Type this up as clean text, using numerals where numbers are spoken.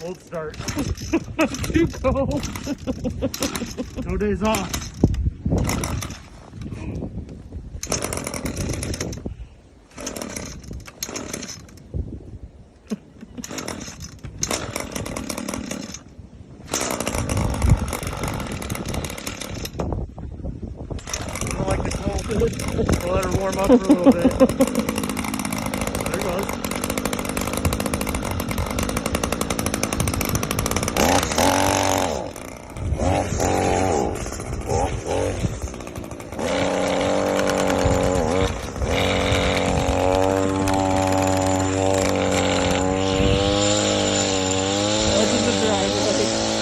Cold start. Too cold. No days off. I don't like the cold. We'll let her warm up for a little bit. There it goes. the driveway.